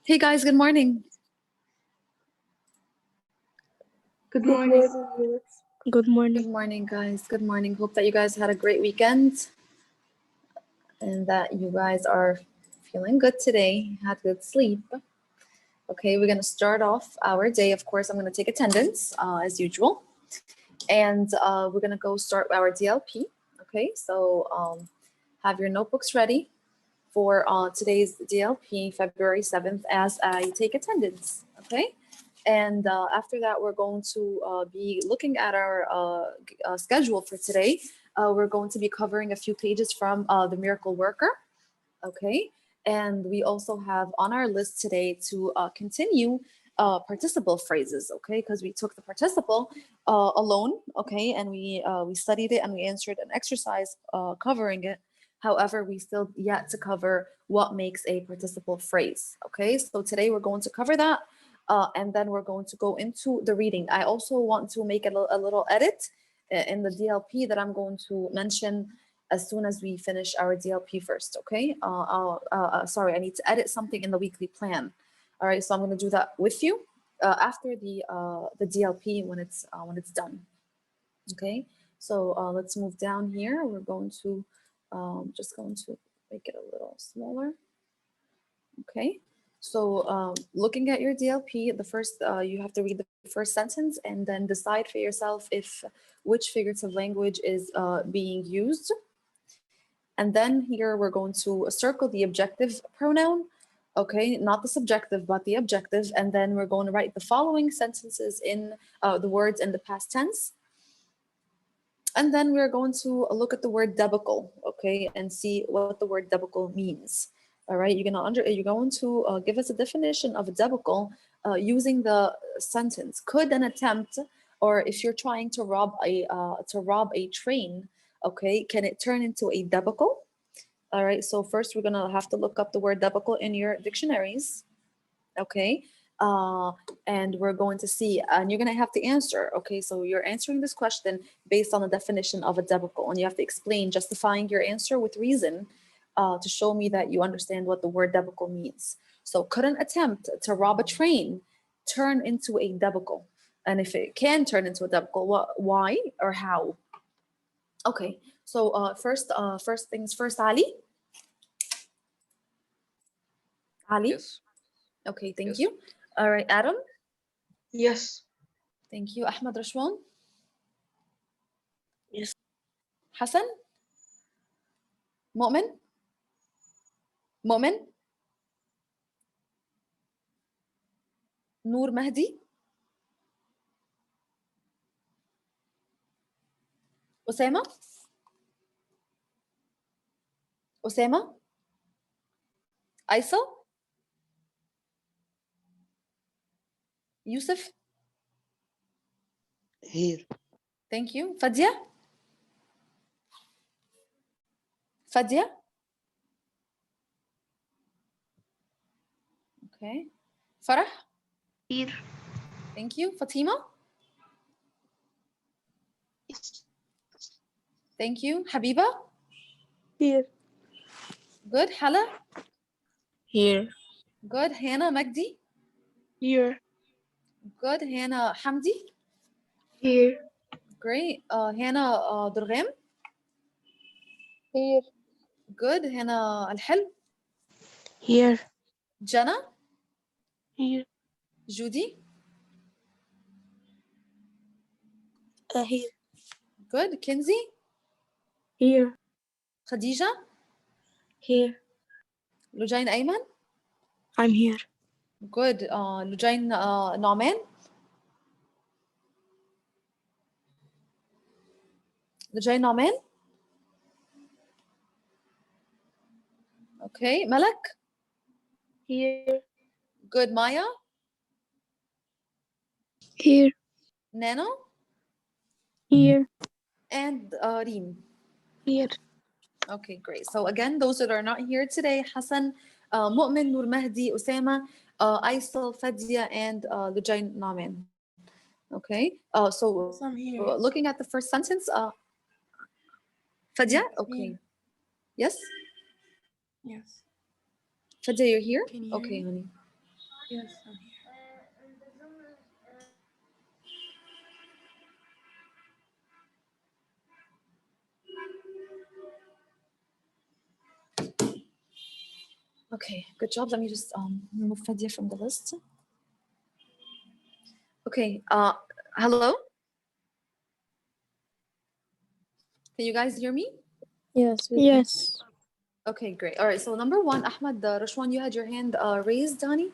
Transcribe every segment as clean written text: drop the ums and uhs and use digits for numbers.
Hey guys, good morning. Good morning. Good morning. Good morning, guys. Good morning. Hope that you guys had a great weekend and that you guys are feeling good today, had good sleep. Okay, we're going to start off our day. Of course, I'm going to take attendance as usual. And we're going to go start our DLP. Okay, so have your notebooks ready for today's DLP, February 7th, as I take attendance. Okay. And after that, we're going to be looking at our schedule for today. We're going to be covering a few pages from the Miracle Worker, okay? And we also have on our list today to continue participle phrases, okay? Because we took the participle alone, okay? And we studied it and we answered an exercise covering it. However, we still yet to cover what makes a participle phrase, okay? So today we're going to cover that. And then we're going to go into the reading. I also want to make a little edit in the DLP that I'm going to mention as soon as we finish our DLP first, okay? Sorry, I need to edit something in the weekly plan. All right, so I'm going to do that with you after the DLP when it's done, okay? So let's move down here. We're going to just going to make it a little smaller, okay? So looking at your DLP, the first, you have to read the first sentence and then decide for yourself if which figurative language is being used. And then here we're going to circle the objective pronoun, okay? Not the subjective, but the objective. And then we're going to write the following sentences in the words in the past tense. And then we're going to look at the word debacle, okay? And see what the word debacle means. All right, you're going to give us a definition of a debacle using the sentence could an attempt, or if you're trying to rob a train, okay, can it turn into a debacle? All right, so first we're gonna have to look up the word debacle in your dictionaries, okay? And we're going to see, and you're gonna have to answer, okay? So you're answering this question based on the definition of a debacle, and you have to explain, justifying your answer with reason to show me that you understand what the word debacle means. So could an attempt to rob a train turn into a debacle? And if it can turn into a debacle, why or how? Okay, so first things first, Ali. Ali? Yes. Okay, thank Yes. you. All right, Adam? Yes. Thank you. Ahmed Rashwan? Yes. Hassan? Mu'min? Mu'min? Noor Mahdi? Osama? Osama? Aisel? Yusuf? Here. Thank you. Fadia? Fadia? Okay. Farah? Here. Thank you. Fatima? Yes. Thank you. Habiba? Here. Good. Hala? Here. Good. Hannah Magdi? Here. Good. Hannah Hamdi? Here. Great. Hannah Durgham? Here. Good. Hannah Al-Hel? Here. Jana? Here. Judy? Here. Good. Kinsey? Here. Khadija? Here. Lujain Ayman? I'm here. Good. Lujain Nauman? Lujain Nauman? Okay. Malak? Here. Good. Maya? Here. Nano? Here. And Reem. Here. Okay, great. So again, those that are not here today, Hassan, Mu'min, Nur Mahdi, Usama, Aysel, Fadia, and Lujain Namen. Okay, so Yes, I'm here. looking at the first sentence, Fadia, Yes, okay. here. Yes? Yes. Fadia, you're here? Can you hear Okay, me? honey. Yes, I'm here. Okay, good job. Let me just remove Fadia from the list. Okay, hello? Can you guys hear me? Yes. Yes. Okay, great. All right, so number one, Ahmad, Rashwan, you had your hand raised, honey?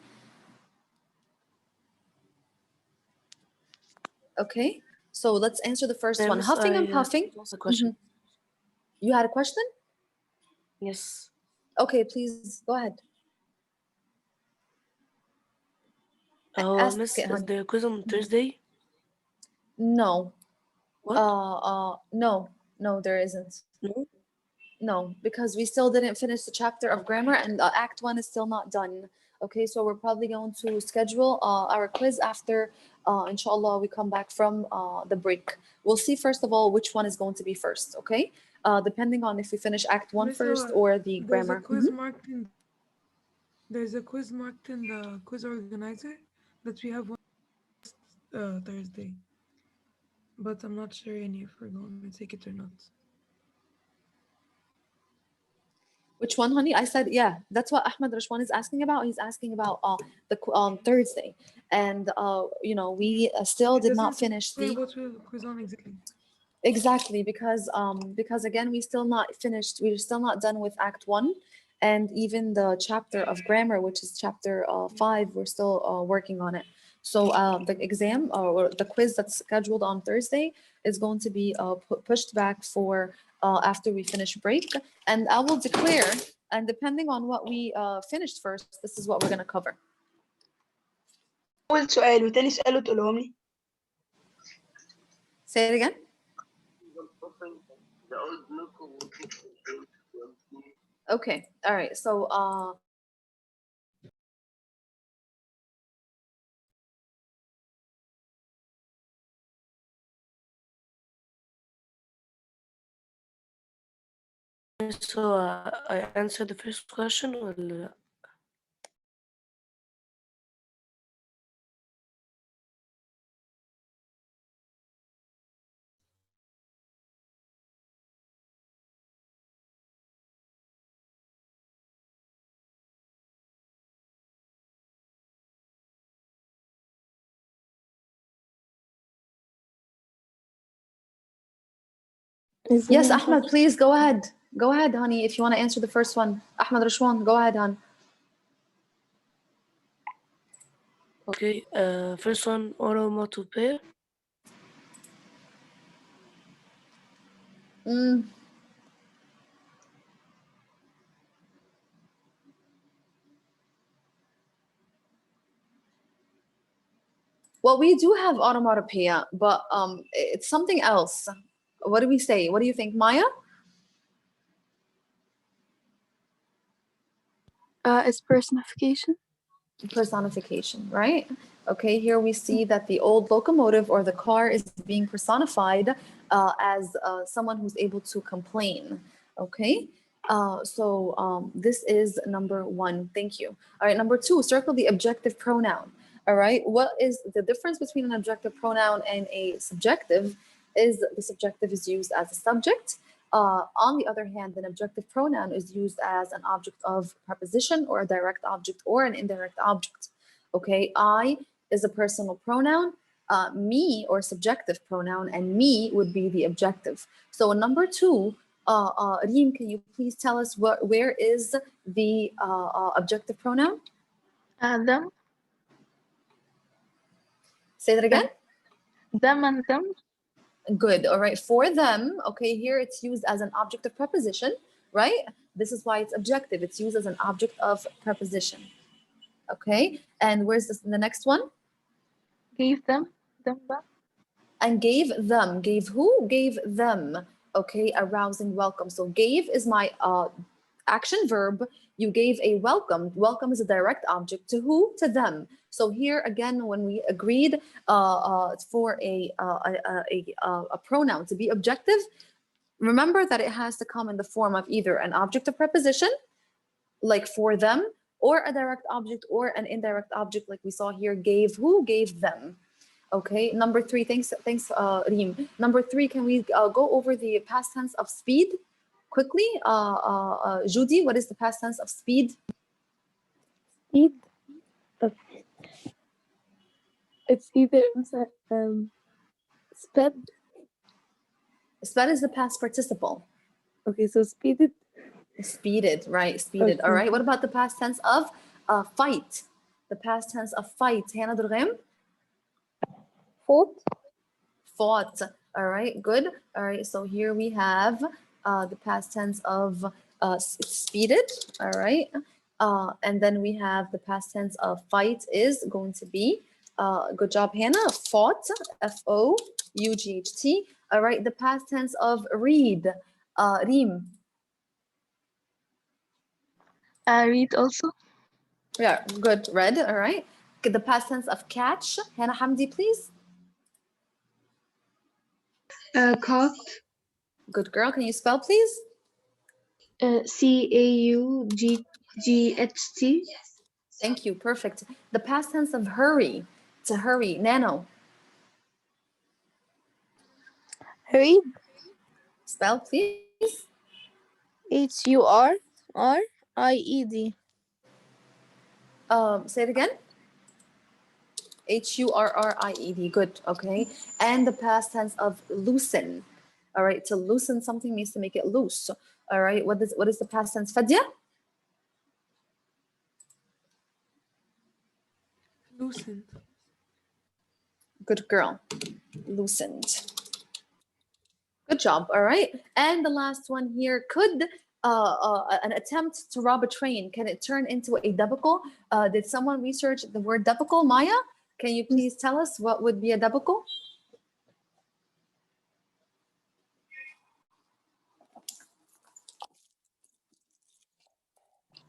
Okay, so let's answer the first one. Miss, Huffing and I puffing. asked a question. Mhm. You had a question? Yes. Okay, please go ahead. Ask Miss, it, is honey. the quiz on Thursday? No. What? No, there isn't. No? No, because we still didn't finish the chapter of grammar and Act 1 is still not done. Okay, so we're probably going to schedule our quiz after, inshallah, we come back from the break. We'll see, first of all, which one is going to be first, okay? Depending on if we finish Act 1 Miss, first or the there's a grammar. quiz marked in the quiz organizer that we have one Thursday, but I'm not sure any if we're going to take it or not. Which one, honey? I said, yeah, that's what Ahmed Rashwan is asking about. He's asking about the Thursday. And, we still It did not doesn't say finish what the we're quiz on exactly. exactly because again we still not finished, we're still not done with Act 1, and even the chapter of grammar, which is chapter 5, we're still working on it. So the exam or the quiz that's scheduled on Thursday is going to be pushed back for after we finish break, and I will declare, and depending on what we finished first, this is what we're going to cover. أول سؤال وتاني سؤال وتقولهم لي. Say it again. Okay, all right, so So I answered the first question or yes, Ahmed, please go ahead. Go ahead, honey, if you want to answer the first one. Ahmed Rashwan, go ahead, hon. Okay, first one, onomatopoeia. Mm. Well, we do have onomatopoeia, but it's something else. What do we say? What do you think, Maya? It's personification. Personification, right? Okay, here we see that the old locomotive or the car is being personified as someone who's able to complain. Okay, so this is number one. Thank you. All right, number two, circle the objective pronoun. All right, what is the difference between an objective pronoun and a subjective? Is the subjective is used as a subject. On the other hand, an objective pronoun is used as an object of preposition or a direct object or an indirect object. Okay, I is a personal pronoun, me or subjective pronoun, and me would be the objective. So number two, Reem, can you please tell us where is the objective pronoun? Them. Say that again. Them and them. Good. All right. For them, okay, here it's used as an object of preposition, right? This is why it's objective. It's used as an object of preposition. Okay, and where's the next one? Gave them back. And gave them. Gave who? Gave them. Okay, a rousing welcome. So gave is my action verb. You gave a welcome. Welcome is a direct object to who? To them. So here again, when we agreed for a pronoun to be objective, remember that it has to come in the form of either an object of preposition, like for them, or a direct object or an indirect object, like we saw here. Gave who? Gave them. Okay, number 3, thanks, Reem. Number 3, can we go over the past tense of speed quickly? Judy, what is the past tense of speed? Speed. It's either sped. Sped is the past participle. Okay, so speeded. Speeded, right? Speeded. Okay. All right. What about the past tense of fight? The past tense of fight. Hannah Durghim? Fought. Fought. All right. Good. All right. So here we have the past tense of speeded. All right. And then we have the past tense of fight is going to be, good job, Hannah, fought, F-O-U-G-H-T. All right. The past tense of read, Reem. Read also. Yeah, good. Read. All right. The past tense of catch, Hannah Hamdi, please. Caught. Good girl. Can you spell, please? C-A-U-G-H-T. Thank you. Perfect. The past tense of hurry, to hurry, Nano. Hurried. Spell, please. H-U-R-R-I-E-D. Say it again. H-U-R-R-I-E-D. Good. Okay. And the past tense of loosen. All right. To loosen something means to make it loose. All right. What is the past tense? Fadia? Loosened. Good girl. Loosened. Good job. All right. And the last one here, could an attempt to rob a train, can it turn into a debacle? Did someone research the word debacle? Maya, can you please tell us what would be a debacle?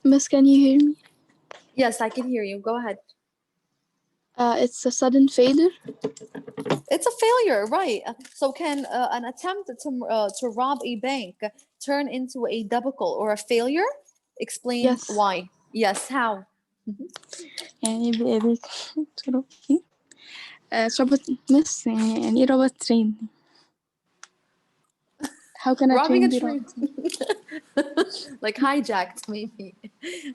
Miss, can you hear me? Yes, I can hear you. Go ahead. It's a sudden failure. It's a failure, right? So can an attempt to rob a bank turn into a debacle or a failure? Explain Yes. why. Yes, how? يعني بإيديك تروحي ربط مس يعني إيه ربط train. How can a Robbing train a be train. robbed? Like hijacked, maybe.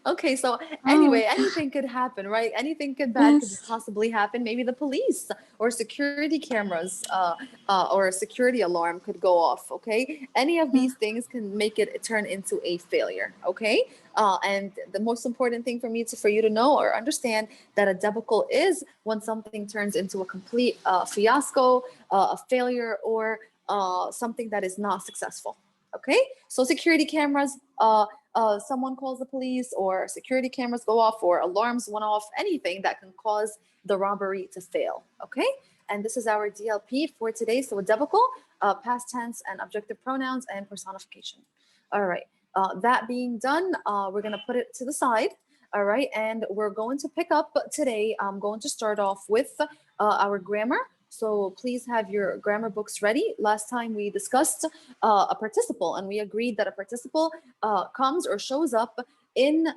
Okay, so anyway, anything could happen, right? Anything bad could Yes. possibly happen. Maybe the police or security cameras or a security alarm could go off, okay? Any of these things can make it turn into a failure, okay? And the most important thing for you to know or understand that a debacle is when something turns into a complete fiasco, a failure, or something that is not successful. Okay, so security cameras, someone calls the police, or security cameras go off, or alarms went off, anything that can cause the robbery to fail. Okay, and this is our DLP for today. So a debacle, past tense and objective pronouns and personification. All right, that being done, we're gonna put it to the side. All right, and we're going to pick up today. I'm going to start off with our grammar. So please have your grammar books ready. Last time we discussed a participle, and we agreed that a participle comes or shows up in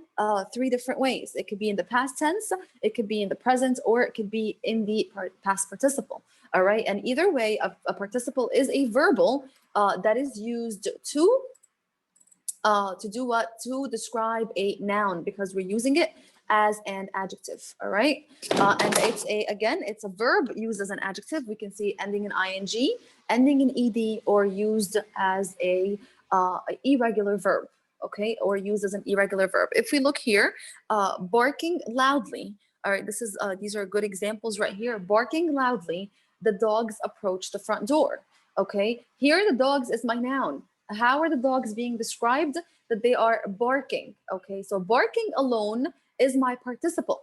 3 different ways. It could be in the past tense, it could be in the present, or it could be in the past participle. All right, and either way, a participle is a verbal that is used to do what? To describe a noun, because we're using it as an adjective. All right, and it's a verb used as an adjective. We can see ending in ing, ending in ed, or used as a irregular verb. Okay, or used as an irregular verb. If we look here, barking loudly. All right, these are good examples right here. Barking loudly, the dogs approach the front door. Okay, here the dogs is my noun. How are the dogs being described? That they are barking. Okay, so barking alone is my participle.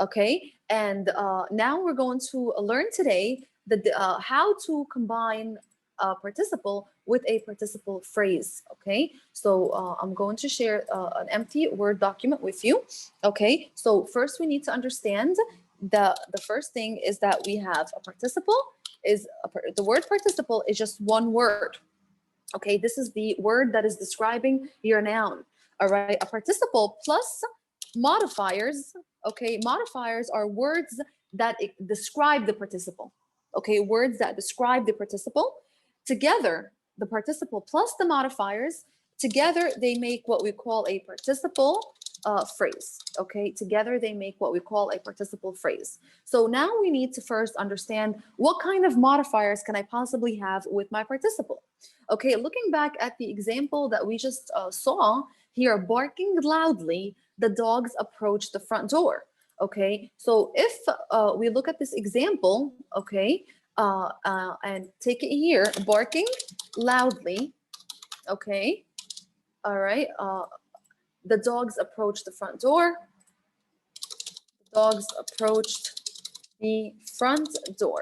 Okay, and now we're going to learn today how to combine a participle with a participle phrase. Okay, so I'm going to share an empty Word document with you. Okay, so first we need to understand the first thing is that we have a participle the word participle is just one word. Okay, this is the word that is describing your noun. All right, a participle plus modifiers. Okay, modifiers are words that describe the participle. Okay, words that describe the participle. Together, the participle plus the modifiers, together they make what we call a participle phrase. Okay, together they make what we call a participle phrase. So now we need to first understand what kind of modifiers can I possibly have with my participle. Okay, looking back at the example that we just saw here, barking loudly, the dogs approach the front door. Okay, so if we look at this example, okay, and take it here, barking loudly, okay, all right, the dogs approach the front door. The dogs approached the front door.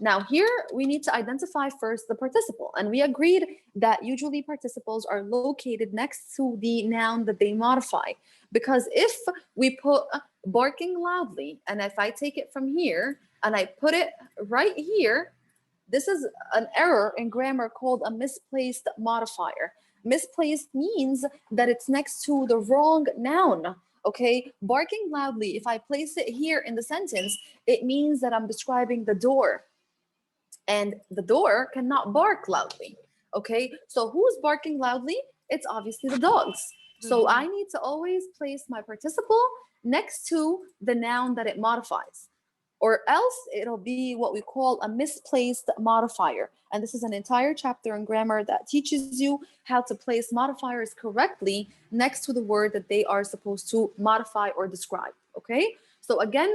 Now here we need to identify first the participle, and we agreed that usually participles are located next to the noun that they modify, because if we put barking loudly, and if I take it from here and I put it right here, this is an error in grammar called a misplaced modifier. Misplaced means that it's next to the wrong noun. Okay, barking loudly, if I place it here in the sentence, it means that I'm describing the door, and the door cannot bark loudly. Okay, so who's barking loudly? It's obviously the dogs. So I need to always place my participle next to the noun that it modifies, or else it'll be what we call a misplaced modifier. And this is an entire chapter in grammar that teaches you how to place modifiers correctly next to the word that they are supposed to modify or describe. Okay, so again,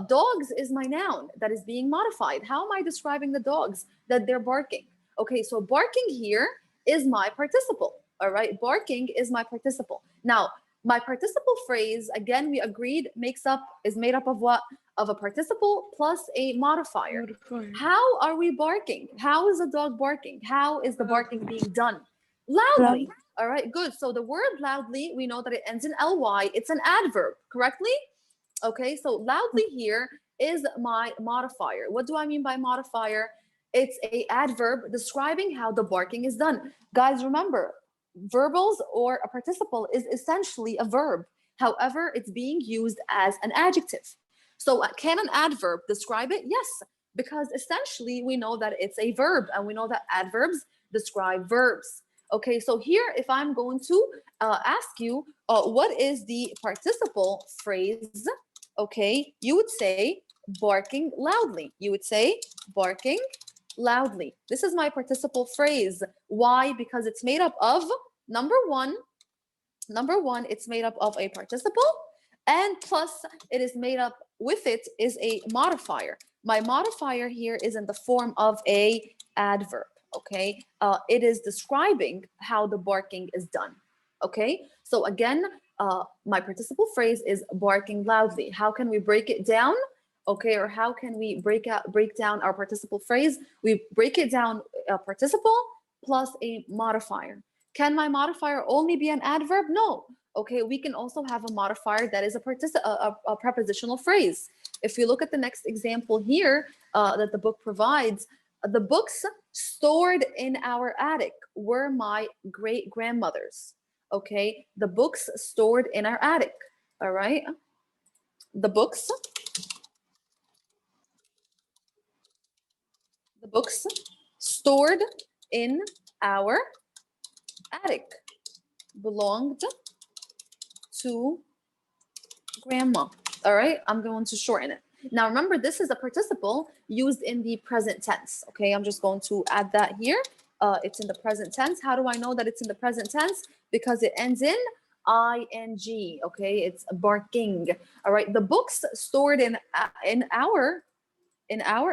dogs is my noun that is being modified. How am I describing the dogs? That they're barking. Okay, so barking here is my participle. All right, barking is my participle. Now, my participle phrase, again, we agreed, is made up of what? Of a participle plus a modifier. How are we barking? How is the dog barking? How is the barking being done? Loudly. All right, good. So the word loudly, we know that it ends in ly. It's an adverb, correctly? Okay, so loudly here is my modifier. What do I mean by modifier? It's a adverb describing how the barking is done. Guys, remember, verbals or a participle is essentially a verb. However, it's being used as an adjective. So can an adverb describe it? Yes, because essentially we know that it's a verb, and we know that adverbs describe verbs. Okay, so here, if I'm going to ask you, what is the participle phrase? Okay, you would say barking loudly. You would say barking loudly. This is my participle phrase. Why? Because it's made up of, number one, it's made up of a participle, and plus it is made up, with it is a modifier. My modifier here is in the form of a adverb. Okay, it is describing how the barking is done. Okay, so again, my participle phrase is barking loudly. How can we break it down? Okay, or how can we break down our participle phrase? We break it down, a participle plus a modifier. Can my modifier only be an adverb? No. Okay, we can also have a modifier that is a prepositional phrase. If we look at the next example here that the book provides, the books stored in our attic were my great-grandmother's. Okay, the books stored in our attic. All right, the books stored in our attic belonged to grandma. All right, I'm going to shorten it. Now remember, this is a participle used in the present tense. Okay, I'm just going to add that here. It's in the present tense. How do I know that it's in the present tense? Because it ends in ing. Okay, it's barking. All right, the books stored in our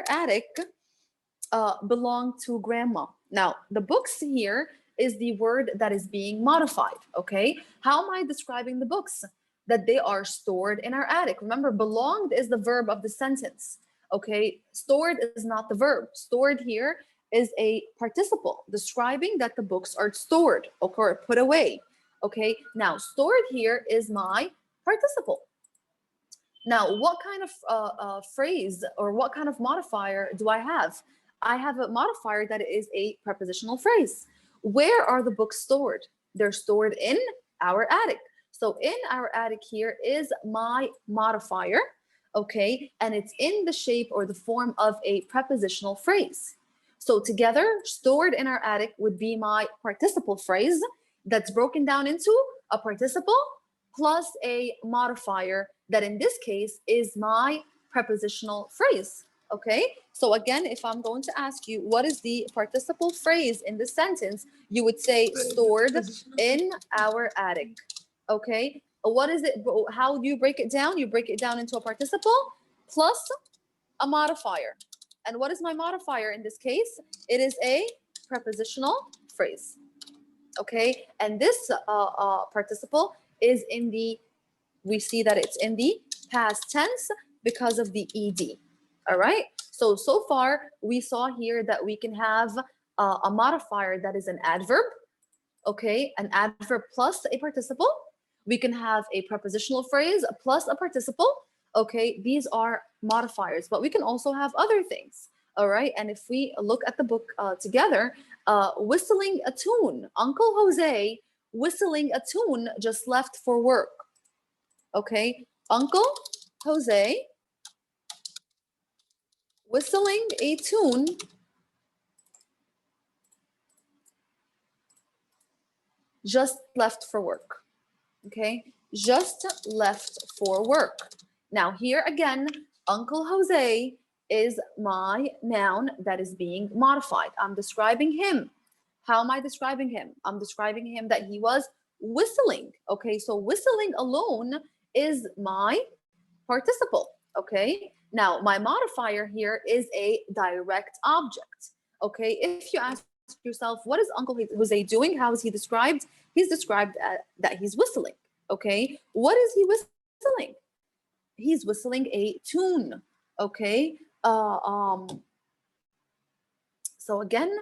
attic belong to grandma. Now the books here is the word that is being modified. Okay, how am I describing the books? that they are stored in our attic. Remember, belonged is the verb of the sentence. Okay, stored is not the verb. Stored here is a participle describing that the books are stored, okay, or put away. Okay, now stored here is my participle. Now, what kind of phrase or what kind of modifier do I have? I have a modifier that is a prepositional phrase. Where are the books stored? They're stored in our attic. So in our attic here is my modifier, okay? And it's in the shape or the form of a prepositional phrase. So together, stored in our attic would be my participle phrase that's broken down into a participle plus a modifier that in this case is my prepositional phrase. Okay, so again, if I'm going to ask you what is the participle phrase in this sentence, you would say stored in our attic. Okay, what is it? How do you break it down? You break it down into a participle plus a modifier. And what is my modifier in this case? It is a prepositional phrase. Okay, and this participle is in the, we see that it's in the past tense because of the ed. All right, so far we saw here that we can have a modifier that is an adverb, okay, an adverb plus a participle. We can have a prepositional phrase plus a participle. Okay, these are modifiers, but we can also have other things. All right, and if we look at the book together, whistling a tune, Uncle Jose whistling a tune just left for work. Okay, Uncle Jose whistling a tune just left for work. Okay, just left for work. Now here again, Uncle Jose is my noun that is being modified. I'm describing him. How am I describing him? I'm describing him that he was whistling. Okay, so whistling alone is my participle. Okay, now my modifier here is a direct object. Okay, if you ask yourself, what is Uncle Jose doing? How is he described? He's described that he's whistling. Okay, what is he whistling? He's whistling a tune. Okay, so again,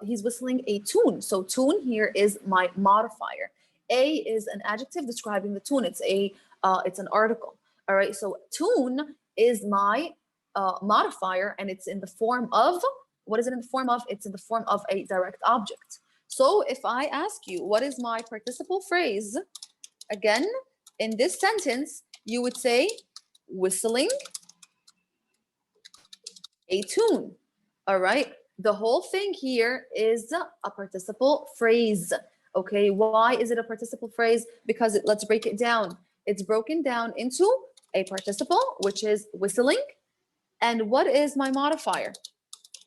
he's whistling a tune. So tune here is my modifier. A is an adjective describing the tune. It's an article. All right, so tune is my modifier, and it's in the form of, what is it in the form of? It's in the form of a direct object. So if I ask you, what is my participle phrase? Again, in this sentence, you would say whistling a tune. All right, the whole thing here is a participle phrase. Okay, why is it a participle phrase? Because let's break it down. It's broken down into a participle, which is whistling. And what is my modifier?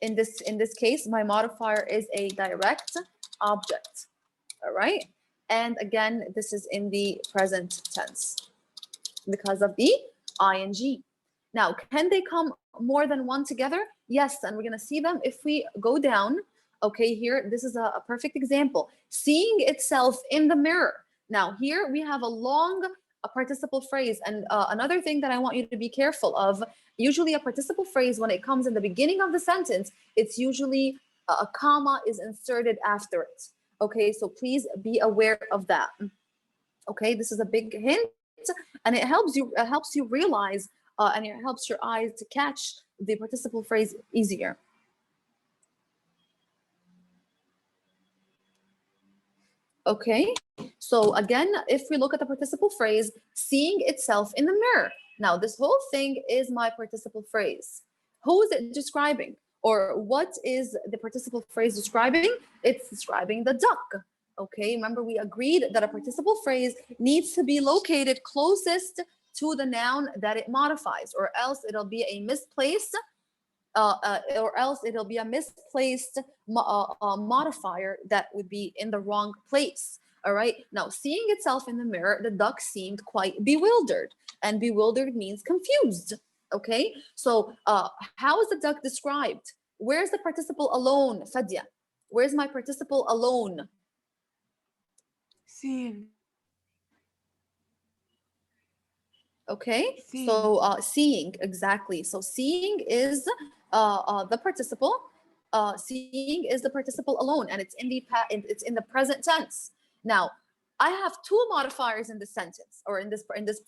In this case, my modifier is a direct object. All right, and again, this is in the present tense because of the ing. Now, can they come more than one together? Yes, and we're going to see them if we go down. Okay, here, this is a perfect example. Seeing itself in the mirror. Now, here we have a participle phrase. And another thing that I want you to be careful of, usually a participle phrase, when it comes in the beginning of the sentence, it's usually a comma is inserted after it. Okay, so please be aware of that. Okay, this is a big hint, and it helps you realize, and it helps your eyes to catch the participle phrase easier. Okay, so again, if we look at the participle phrase, seeing itself in the mirror. Now, this whole thing is my participle phrase. Who is it describing? Or what is the participle phrase describing? It's describing the duck. Okay, remember we agreed that a participle phrase needs to be located closest to the noun that it modifies, or else it'll be a misplaced modifier that would be in the wrong place. All right, now seeing itself in the mirror, the duck seemed quite bewildered, and bewildered means confused. Okay, so how is the duck described? Where's the participle alone, Fadia? Where's my participle alone? Seeing. Okay, Seeing. so seeing, exactly. So seeing is the participle. Seeing is the participle alone, and it's in the present tense. Now, I have two modifiers in this sentence or in this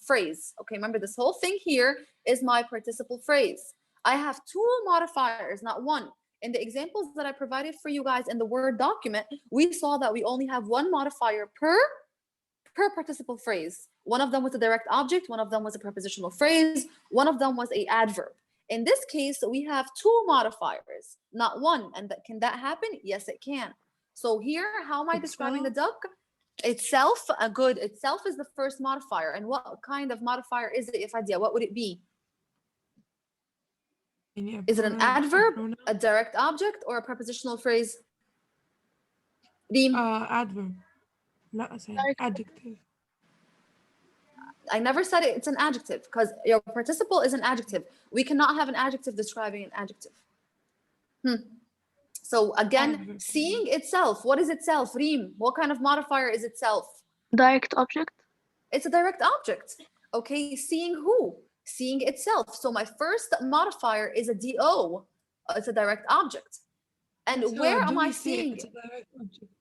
phrase. Okay, remember this whole thing here is my participle phrase. I have two modifiers, not one. In the examples that I provided for you guys in the Word document, we saw that we only have one modifier per participle phrase. One of them was a direct object, one of them was a prepositional phrase, one of them was a adverb. In this case, we have two modifiers, not one. And can that happen? Yes, it can. So here, how am I describing the duck? Itself, good. Itself is the first modifier. And what kind of modifier is it, Fadia? What would it be? Is it an adverb, a direct object, or a prepositional phrase? Reem? Adverb. لا sorry, adjective. I never said it's an adjective because your participle is an adjective. We cannot have an adjective describing an adjective. So again, Adverb. seeing itself. What is itself? Reem, what kind of modifier is itself? Direct object. It's a direct object. Okay, seeing who? Seeing itself. So my first modifier is a DO. It's a direct object. And So where do am we I say seeing it's a it? direct object?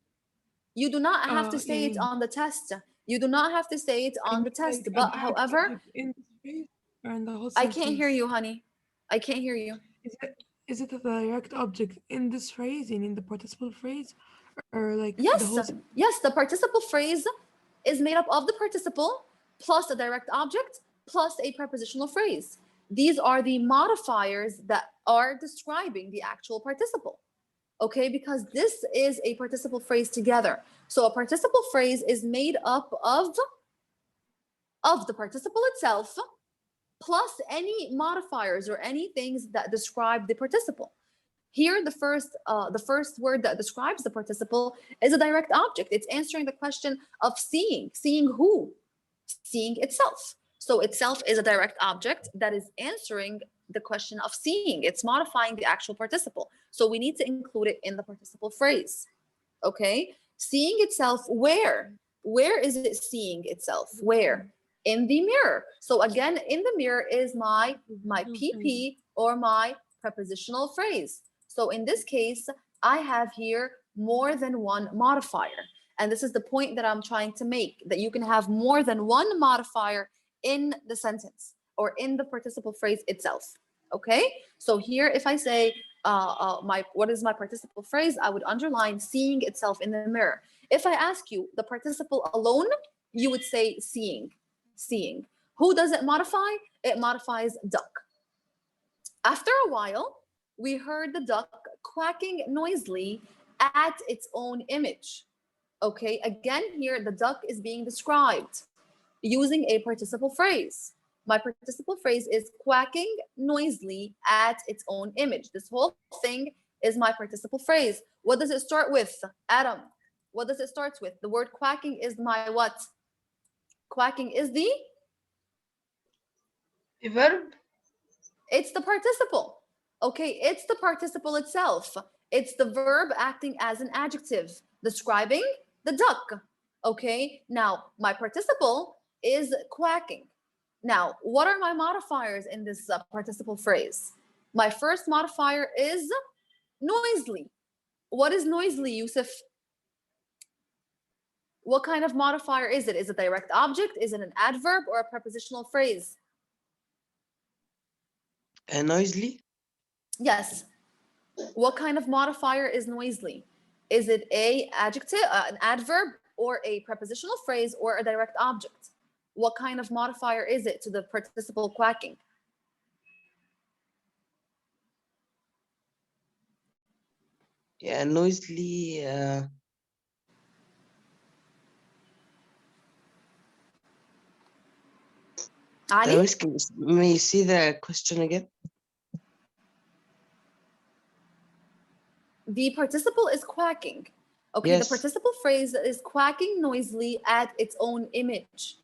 You do not have to say it yeah. on the test. You do not have to say it on the test. Like a But direct however, object in this phrase or in the whole I sentence? can't hear you, honey. I can't hear you. Is it a direct object in this phrase and in the participle phrase, or like the Yes, whole yes, the participle phrase is made up of the participle plus a direct object plus a prepositional phrase. These are the modifiers that are describing the actual participle. Okay, because this is a participle phrase together. So a participle phrase is made up of the participle itself plus any modifiers or any things that describe the participle. Here, the first word that describes the participle is a direct object. It's answering the question of seeing. Seeing who? Seeing itself. So itself is a direct object that is answering the question of seeing. It's modifying the actual participle. So we need to include it in the participle phrase. Okay? Seeing itself where? Where is it seeing itself? Where? In the mirror. So again, in the mirror is my PP or my prepositional phrase. So in this case, I have here more than one modifier. And this is the point that I'm trying to make, that you can have more than one modifier in the sentence or in the participle phrase itself. Okay? So here, if I say, what is my participle phrase? I would underline seeing itself in the mirror. If I ask you the participle alone, you would say seeing. Seeing. Who does it modify? It modifies duck. After a while, we heard the duck quacking noisily at its own image. Okay, again here, the duck is being described using a participle phrase. My participle phrase is quacking noisily at its own image. This whole thing is my participle phrase. What does it start with? Adam, what does it start with? The word quacking is my what? Quacking is the verb. It's the participle. Okay, it's the participle itself. It's the verb acting as an adjective, describing the duck. Okay, now my participle is quacking. Now, what are my modifiers in this participle phrase? My first modifier is noisily. What is noisily, Yusuf? What kind of modifier is it? Is it a direct object? Is it an adverb or a prepositional phrase? Noisily? Yes. What kind of modifier is noisily? Is it a adjective, an adverb, or a prepositional phrase, or a direct object? What kind of modifier is it to the participle quacking? Yeah, noisily. Ali? May you see the question again? The participle is quacking. Okay, Yes. the participle phrase is quacking noisily at its own image.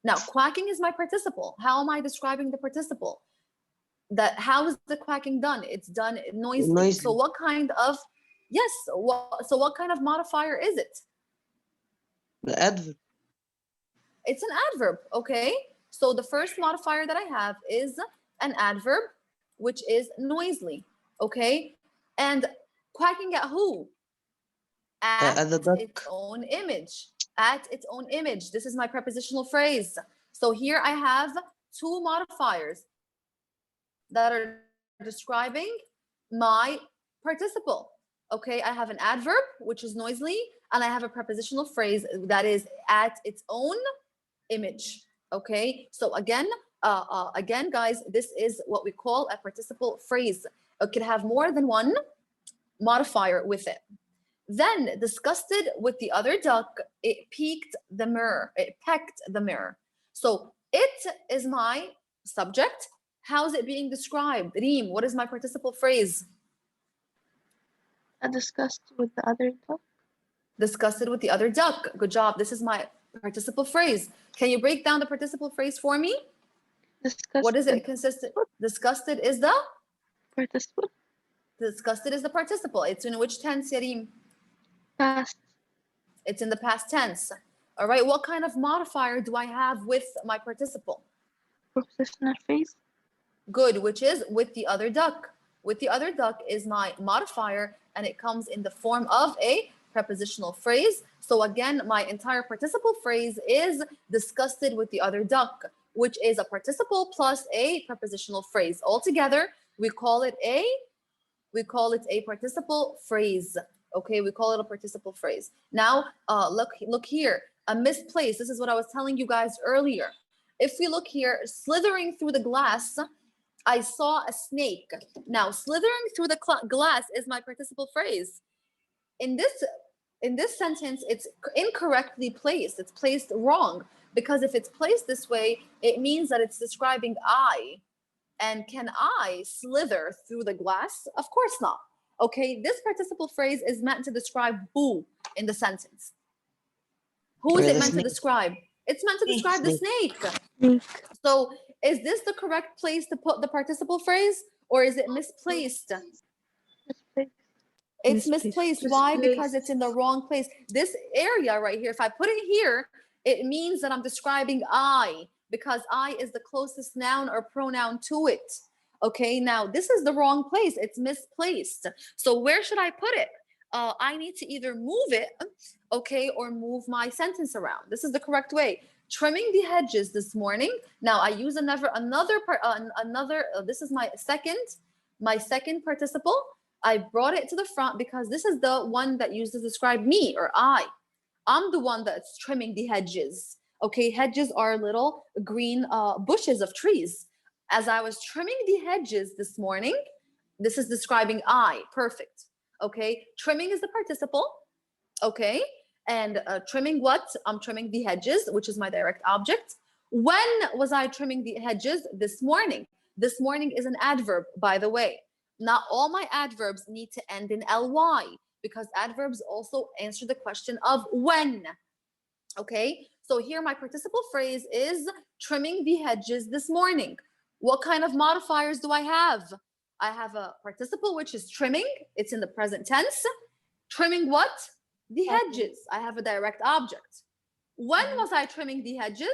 Now, quacking is my participle. How am I describing the participle? How is the quacking done? It's done noisily. So what kind of, yes, so what kind of modifier is it? The adverb. It's an adverb, okay? So the first modifier that I have is an adverb, which is noisily, okay? And quacking at who? At the duck. its own image. At its own image. This is my prepositional phrase. So here I have two modifiers that are describing my participle. Okay, I have an adverb, which is noisily, and I have a prepositional phrase that is at its own image. Okay, so again, guys, this is what we call a participle phrase. It can have more than one modifier with it. Then, disgusted with the other duck, it pecked the mirror. It pecked the mirror. So it is my subject. How's it being described? Reem, what is my participle phrase? Discussed with the other duck. Disgusted with the other duck. Good job. This is my participle phrase. Can you break down the participle phrase for me? Discussed. What is it consistent? Disgusted is the? Participle. Disgusted is the participle. It's in which tense, Yareem? Past. It's in the past tense. All right. What kind of modifier do I have with my participle? Prepositional phrase. Good, which is with the other duck. With the other duck is my modifier, and it comes in the form of a prepositional phrase. So again, my entire participle phrase is disgusted with the other duck, which is a participle plus a prepositional phrase. Altogether, we call it a participle phrase. Okay, we call it a participle phrase. Now, look here, a misplaced. This is what I was telling you guys earlier. If we look here, slithering through the glass, I saw a snake. Now, slithering through the glass is my participle phrase. In this sentence, it's incorrectly placed. It's placed wrong, because if it's placed this way, it means that it's describing I. And can I slither through the glass? Of course not. Okay, this participle phrase is meant to describe who in the sentence. Who is it meant to describe? It's meant to describe the snake. So is this the correct place to put the participle phrase, or is it misplaced? It's misplaced. Why? Because it's in the wrong place. This area right here, if I put it here, it means that I'm describing I, because I is the closest noun or pronoun to it. Okay, now this is the wrong place. It's misplaced. So where should I put it? I need to either move it, okay, or move my sentence around. This is the correct way. Trimming the hedges this morning. Now I use this is my second participle. I brought it to the front because this is the one that used to describe me, or I. I'm the one that's trimming the hedges. Okay, hedges are little green bushes of trees. As I was trimming the hedges this morning, this is describing I. Perfect. Okay, trimming is the participle. Okay, and trimming what? I'm trimming the hedges, which is my direct object. When was I trimming the hedges? This morning. This morning is an adverb, by the way. Not all my adverbs need to end in ly, because adverbs also answer the question of when. Okay, so here my participle phrase is trimming the hedges this morning. What kind of modifiers do I have? I have a participle, which is trimming. It's in the present tense. Trimming what? The hedges. I have a direct object. When was I trimming the hedges?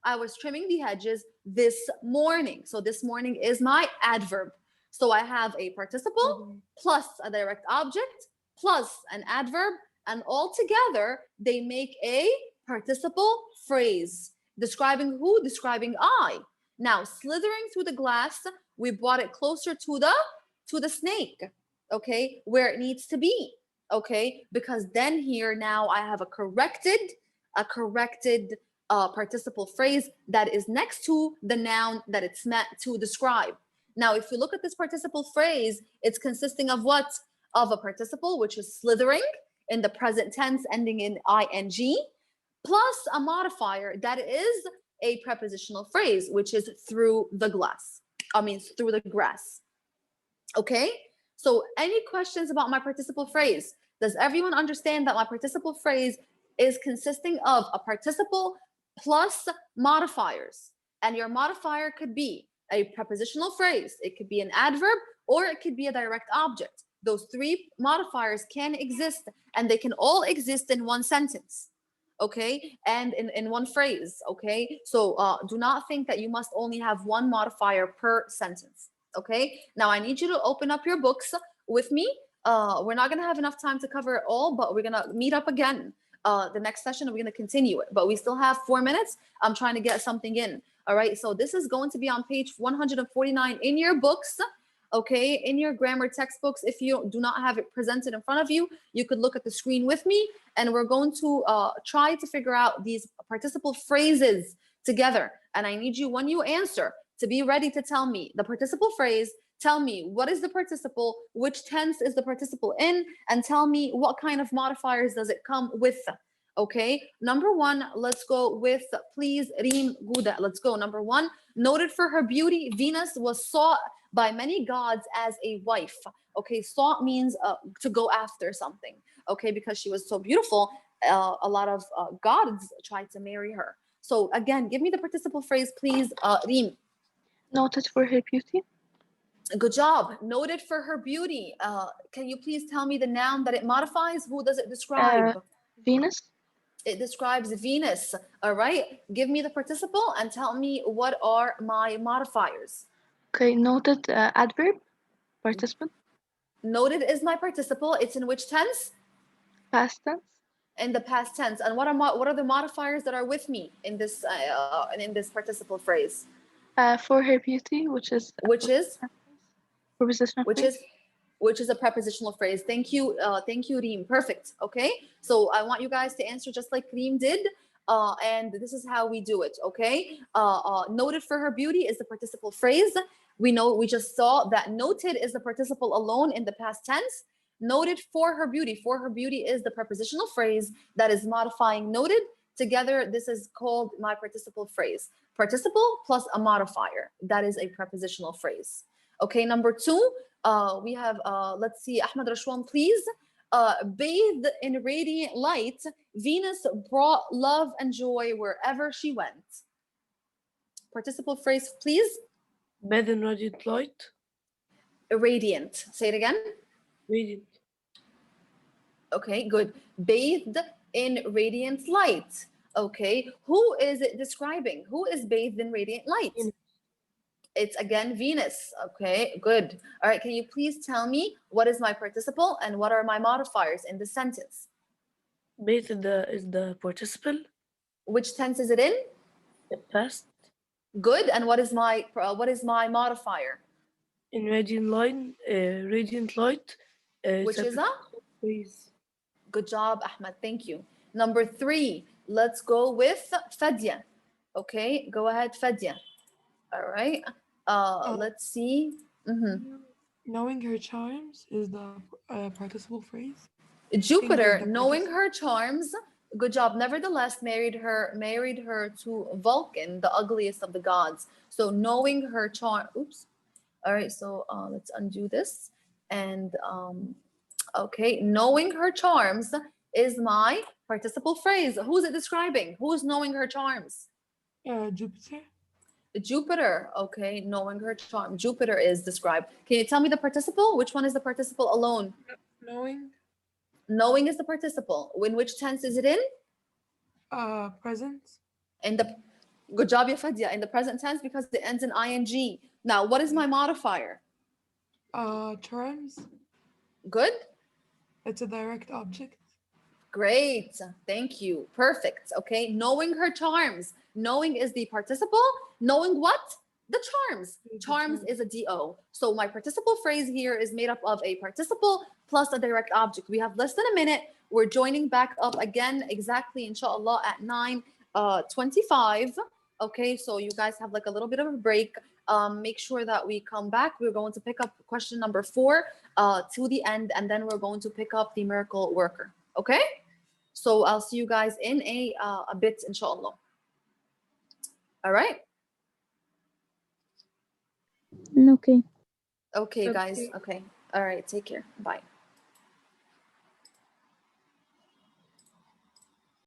I was trimming the hedges this morning. So this morning is my adverb. So I have a participle plus a direct object plus an adverb, and all together they make a participle phrase. Describing who? Describing I. Now, slithering through the glass, we brought it closer to the snake, okay, where it needs to be, okay, because then here now I have a corrected participle phrase that is next to the noun that it's meant to describe. Now, if you look at this participle phrase, it's consisting of what? Of a participle, which is slithering in the present tense ending in ing, plus a modifier that is a prepositional phrase, which is through the through the grass. Okay, so any questions about my participle phrase? Does everyone understand that my participle phrase is consisting of a participle plus modifiers? And your modifier could be a prepositional phrase, it could be an adverb, or it could be a direct object. Those three modifiers can exist, and they can all exist in one sentence. okay, and in one phrase, okay? So do not think that you must only have one modifier per sentence, okay? Now I need you to open up your books with me. We're not gonna have enough time to cover it all, but we're gonna meet up again the next session and we're gonna continue it. But we still have 4 minutes. I'm trying to get something in. All right, so this is going to be on page 149 in your books, okay, in your grammar textbooks. If you do not have it presented in front of you, you could look at the screen with me, and we're going to try to figure out these participle phrases together. And I need you, when you answer, to be ready to tell me the participle phrase, tell me what is the participle, which tense is the participle in, and tell me what kind of modifiers does it come with. Okay, number one, let's go with, please, Reem Gouda. Let's go. Number one, noted for her beauty, Venus was sought by many gods as a wife. Okay, sought means to go after something. Okay, because she was so beautiful, a lot of gods tried to marry her. So again, give me the participle phrase, please, Reem. Noted for her beauty. Good job. Noted for her beauty. Can you please tell me the noun that it modifies? Who does it describe? Venus. It describes Venus. All right. Give me the participle and tell me what are my modifiers. Okay, noted adverb, participle, Noted is my participle. It's in which tense? past tense. In the past tense. And what are the modifiers that are with me in this participle phrase? For her beauty, which is prepositional Which phrase. is a prepositional phrase. Thank you, Reem. Perfect. Okay, so I want you guys to answer just like Reem did, and this is how we do it. Okay, noted for her beauty is the participle phrase. We just saw that noted is the participle alone in the past tense. Noted for her beauty. For her beauty is the prepositional phrase that is modifying noted. Together, this is called my participle phrase. Participle plus a modifier. That is a prepositional phrase. Okay, number two, we have, let's see, Ahmed Rashwan, please. Bathed in radiant light, Venus brought love and joy wherever she went. Participle phrase, please. Bathed in radiant light. Radiant. Say it again. Radiant. Okay, good. Bathed in radiant light. Okay, who is it describing? Who is bathed in radiant light? It's again Venus. Okay, good. All right, can you please tell me what is my participle and what are my modifiers in the sentence? Bathed is the participle. Which tense is it in? The past. Good. And what is my modifier? In radiant light. Which is a? Phrase. Good job, Ahmed. Thank you. Number three, let's go with Fadia. Okay, go ahead, Fadia. All right. Let's see. Knowing her charms is the participle phrase. Jupiter, knowing her charms. Good job. Nevertheless, married her to Vulcan, the ugliest of the gods. So knowing her charm. Oops. All right. So let's undo this. And okay, knowing her charms is my participle phrase. Who's it describing? Who's knowing her charms? Jupiter. Jupiter. Okay, knowing her charm. Jupiter is described. Can you tell me the participle? Which one is the participle alone? Knowing. Knowing is the participle. In which tense is it in? Present. In the good job, ya Fadia. In the present tense because it ends in ing. Now, what is my modifier? Charms. Good. It's a direct object. Great. Thank you. Perfect. Okay. Knowing her charms. Knowing is the participle. Knowing what? The charms. Charms is a DO. So my participle phrase here is made up of a participle plus a direct object. We have less than a minute. We're joining back up again exactly, inshallah, at 9:25. Okay. So you guys have like a little bit of a break. Make sure that we come back. We're going to pick up question number 4 to the end, and then we're going to pick up the miracle worker. Okay, so I'll see you guys in a bit, inshallah. All right. Okay. Okay, guys. Okay. All right. Take care. Bye.